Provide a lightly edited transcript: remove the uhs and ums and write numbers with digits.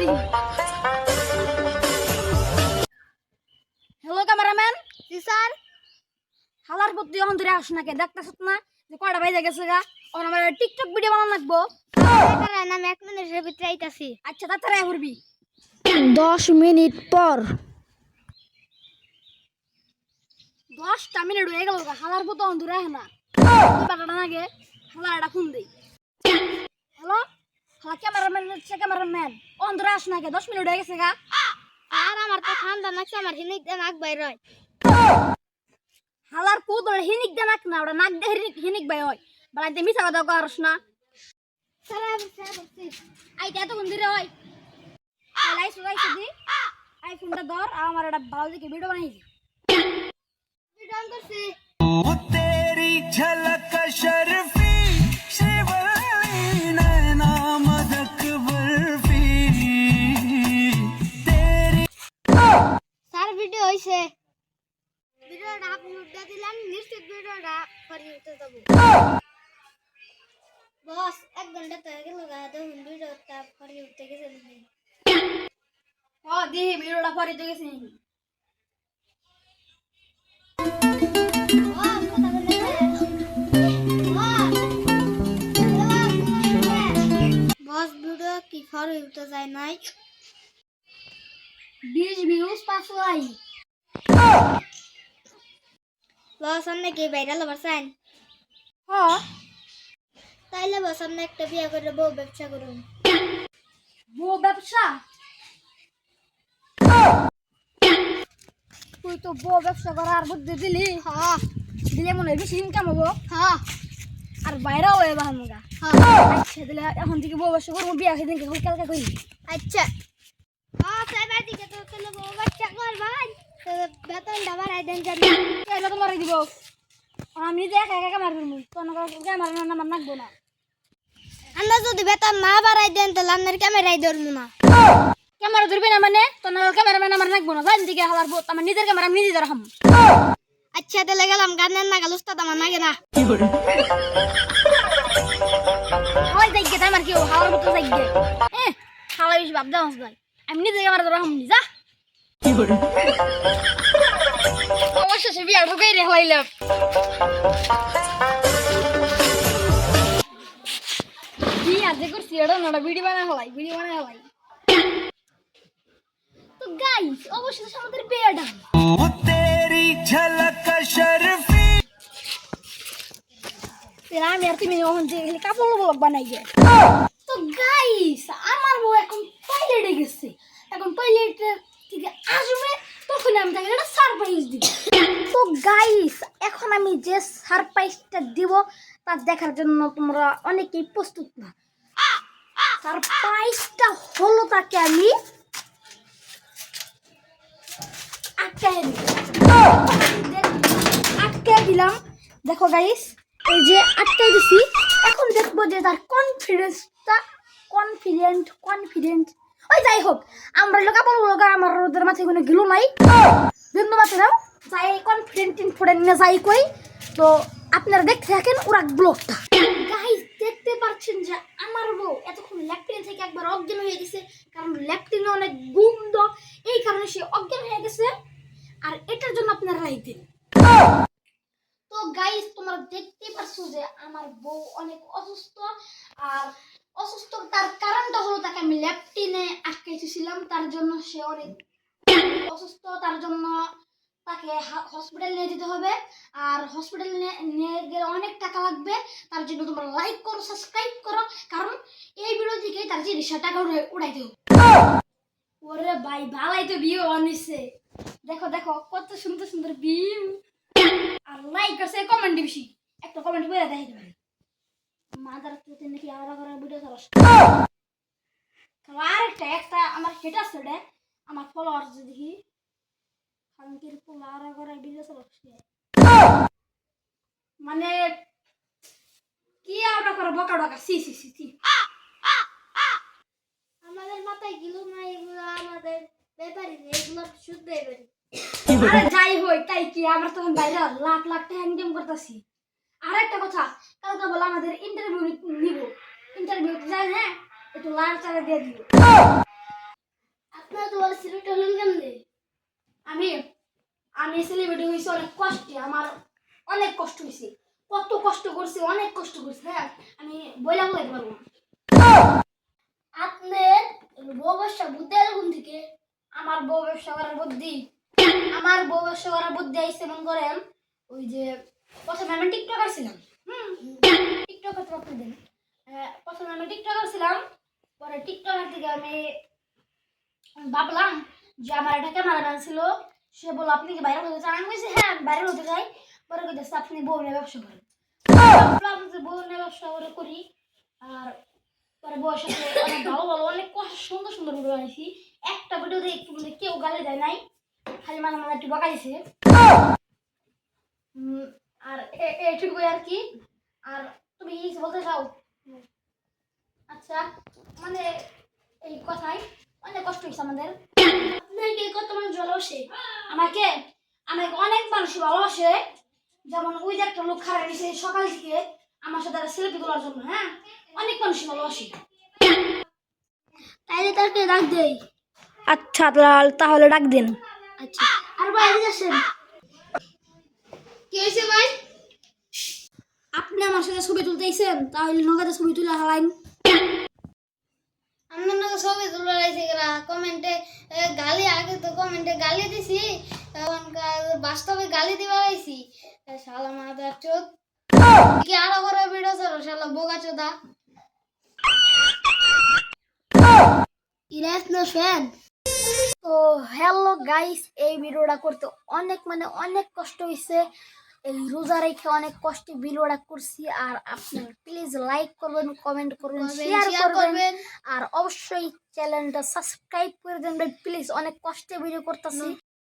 দিই। Hello cameraman. জি sir. হালার প্রতি অন ধরে আসো নাকি দেখতেছ না যে কয়টা বাজে গেছে গা। ওর আমার টিকটক ভিডিও বানানো লাগবো। কারণ আমি 1 মিনিটের ভিতরে আইতাছি। আচ্ছা তাড়াতাড়ি করবি। 10 মিনিট পর। 10টা মিনিট হয়ে গেল গা। হালার প্রতি অন ধরে আসে না। বাটাটা নাগে হালার একটা ফোন দেই। হ্যালো হালা ক্যামেরাম্যান অন ধরে আসো নাকি 10 মিনিট হয়ে গেছে গা। আর আমার তো ঠান্ডা লাগছে, আমার হিনিক দেন আগ বাইর হয়। হালার কো ধরে হিনিক দে নাক না ওটা নাক দে হিনিক বাই হয়। বালাইতে মিছা কথা করছ না। স্যার বলছি আইটা এত কোন দিরে হয়। আলাই সুগাইছে দি আইফোনটা ধর আর আমার একটা ভালো দেখে ভিডিও বানাইছি। ভিডিও অন করছি। वो तेरी झलक शर्फी श्रीवल्ली नैना मदक बर्फी तेरी স্যার ভিডিও হইছে। ভিডিওটা আপলোড দিয়ে দিলাম, নিশ্চিত ভিডিওটা পরে উঠে যাব। বস 1 ঘন্টা তো হয়ে গেল গা, দেখুন ভিডিওটা পরে উঠতে গেছে নাকি। ও দি ভিডিওটা পরে তো গেছি। বস কথা বলে বস ভিডিও কি পরে উঠতে যায় নাই। 20 ভিউজ পাস লাই। বস আপনি কি ভাইরাল হবার চান? হ তাইলে বস আপনি একটা বিয়ে করে বউ ব্যবসা করুন। বউ ব্যবসা। তুই তো বউ ব্যবসা করার বুদ্ধি দিলি। হ্যাঁ দিলে মনে হয় বেশি ইনকাম হবো হ্যাঁ আর বাইরেও হয়ে বাহামগা। হ্যাঁ। আচ্ছা দিলে এখন থেকে বউ ব্যবসা করবো বিয়া সেদিনকে কালকে করি। আচ্ছা বস এবার দিকে তো তাহলে বউ ব্যবসা করবেন, তো বেতনটা বাড়াই দেন জানি। এটা তোমার দিব আমি যে একা একা ক্যামেরা ধরবো ক্যামেরা আমার নাকবো না। আমরা যদি বেতন না বাড়াই দেন তাহলে আপনার ক্যামেরাই ধরবো না। ক্যামেরা ধরবি না মানে তোর ক্যামেরাম্যান আমার নাকবো না। জান দিকে হালার বউ আমার নিজের ক্যামেরা আমি নিজে ধরাম। আচ্ছা তাহলে গেলাম, গানের নাগাল উস্তাদ আমার নাগে না। হালাই যাইগে আমার কি হালার মতো যাইগে হালাই বেশি ভাব দেওয়া ভাই আমি নিজে ক্যামেরা ধরাম যা অবশ্য সে বিয়া ঢুকাই রে হলাইলাম। বিয়া যে করছি এটা না ভিডিও বানা হলাই তো গাইস অবশ্যই আমাদের বিয়েটা वो तेरी झलक शर्फी আমি আর তুমি ওখান থেকে কাপড় ব্লগ বানাই গে। তো গাইস আমার বউ এখন টয়লেটে গেছে। এখন টয়লেটে থেকে আসবে তখন আমি তাকে একটা সারপ্রাইজ দিব। তো গাইস এখন আমি যে সারপ্রাইজটা দিব তা দেখার জন্য তোমরা অনেকেই প্রস্তুত না। সারপ্রাইজটা হলো তাকে আমি আটকায় দিলাম। দেখো গাইস এই যে আটকায় দিছি। এখন দেখবো যে তার কনফিডেন্ট ওই যাই হোক আমরা লোক কাপড় আমার ওদের মাথায় কোনো গেলো নাই বিন্দু মাথায় নাও যাই কনফিডেন্ট না যাই কই। তো আপনারা দেখতে থাকেন ওরা ব্লগটা। গাইস দেখতে পাচ্ছেন যে আমার বউ এতক্ষণ ল্যাপটিন থেকে একবার অজ্ঞান হয়ে গেছে, কারণ ল্যাপটিনে অনেক গন্ধ, এই কারণে সে অজ্ঞান হয়ে গেছে। আর এটার জন্য আপনারা লাইক দিন। তো গাইস তোমরা দেখতে পাচ্ছো যে আমার বউ অনেক অসুস্থ। আর অসুস্থতার কারণটা হলো তাকে আমি ল্যাপটিনে আটকাইছিলাম, তার জন্য সে অনেক অসুস্থ। তার জন্য তাকে হসপিটাল নিয়ে যেতে হবে। আর হসপিটাল নিয়ে গেলে অনেক টাকা লাগবে। তার জন্য তোমরা লাইক করো, সাবস্ক্রাইব করো, কারণ এই ভিডিও থেকে তার চিকিৎসা টাকা উড়াই দেবো। ওরে ভাই ভালাই তো ভিউ আনিছে। দেখো দেখো কত সুন্দর সুন্দর ভিউ। আর লাইক আছে কমেন্ট বেশি একটা কমেন্ট করে দেখাইতে পারে মাদার তুই নাকি আলাদা করে ভিডিও ছাড়াস। আরেকটা একটা আমার হেট আছে রে আমার ফলোয়ার্স দেখি খানকির পোলা আলাদা করে ভিডিও ছাড়াস মানে কি আলাদা করে বকা ডকা সি সি সি সি। আমাদের মাথায় গিলো না, এগুলো আমাদের ব্যাপারই, এগুলো শুদ্ধ ব্যাপারই। আরে যাই হই তাই কি আমরা তখন বাইরে লাখ লাখ টাকা ইনকাম করতেছি। আর একটা কথা কালকে বলে আমাদের ইন্টারভিউ নিব, ইন্টারভিউতে যাই হ্যাঁ একটু লাল চালে দিয়ে দিব। বলে সিলেক্ট হলেন কেমনে? আমি আমি সেলিব্রিটি হয়েছি অনেক কষ্টে, আমার অনেক কষ্ট হয়েছে, কত কষ্ট করছি, অনেক কষ্ট করছি। হ্যাঁ, আমি বইলা বলতে পারবো না। আপনার বউ ব্যবসা বুদ্ধি এরকম থেকে আমার বউ ব্যবসা করার বুদ্ধি, আমার বউ ব্যবসা করার বুদ্ধি আইসে মন করেন ওই যে প্রথমে আমি টিকটকার ছিলাম। টিকটকার তো আপনি দেন। প্রথমে আমি টিকটকার ছিলাম, পরে টিকটকার থেকে আমি ভাবলাম যে আমার একটা ক্যামেরাম্যান ছিল, সে বলল আপনি কি ভাইরাল হতে চান? আমি বলছি হ্যাঁ আমি ভাইরাল হতে চাই। পরে কইতেছে আপনি বউ নিয়ে ব্যবসা করেন। ভাবলাম যে বউ নিয়ে ব্যবসা করে করি। আর পরে বউয়ের সাথে অনেক ভালো ভালো অনেক সুন্দর সুন্দর ভিডিও বানাইছি। একটা ভিডিও দেখে মানে কেউ গালি দেয় নাই, খালি মাঝে মাঝে একটু বকা দিছে। আর এটুকুই আর কি। আর তুমি কিছু বলতে চাও? আচ্ছা, মানে এই কথাই অনেক কষ্ট হয়েছে আমাদের। আপনাকে কত মানুষ ভালোবাসে? আমাকে আমাকে অনেক মানুষ ভালোবাসে। যেমন ওই যে একটা লোক খারাপ দিয়েছে সকাল থেকে আমার সাথে সেলফি তোলার জন্য। হ্যাঁ, অনেক মানুষ ভালোবাসে। তাইলে তাকে ডাক দেই। আচ্ছা, তাহলে ডাক দিন। আচ্ছা, আর বাইরে যাচ্ছেন? কি হয়েছে ভাই? আপনি আমার সাথে ছবি তুলতেইছেন, তাহলে নগদে ছবি তুলে হালাইন। আমার নাকি ছবি তুলে রাখছে গেলা কমেন্টে গালি, আগে তো কমেন্টে গালি দিছি, এখন বাস্তবে গালি দিবা রাইছি। শালা মাদার চোদ কি আরো করে ভিডিও ছাড়ো, শালা বোকা চোদা। ইরাস নো ফ্যান। তো হ্যালো গাইস, এই ভিডিওটা করতে অনেক মানে অনেক কষ্ট হয়েছে। এই রোজা রেখে অনেক কষ্টে ভিডিওটা করছি। আর আপনারা প্লিজ লাইক করবেন, কমেন্ট করবেন, শেয়ার করবেন, আর অবশ্যই চ্যানেলটা সাবস্ক্রাইব করে দেন প্লিজ। অনেক কষ্টে ভিডিও করতেছি।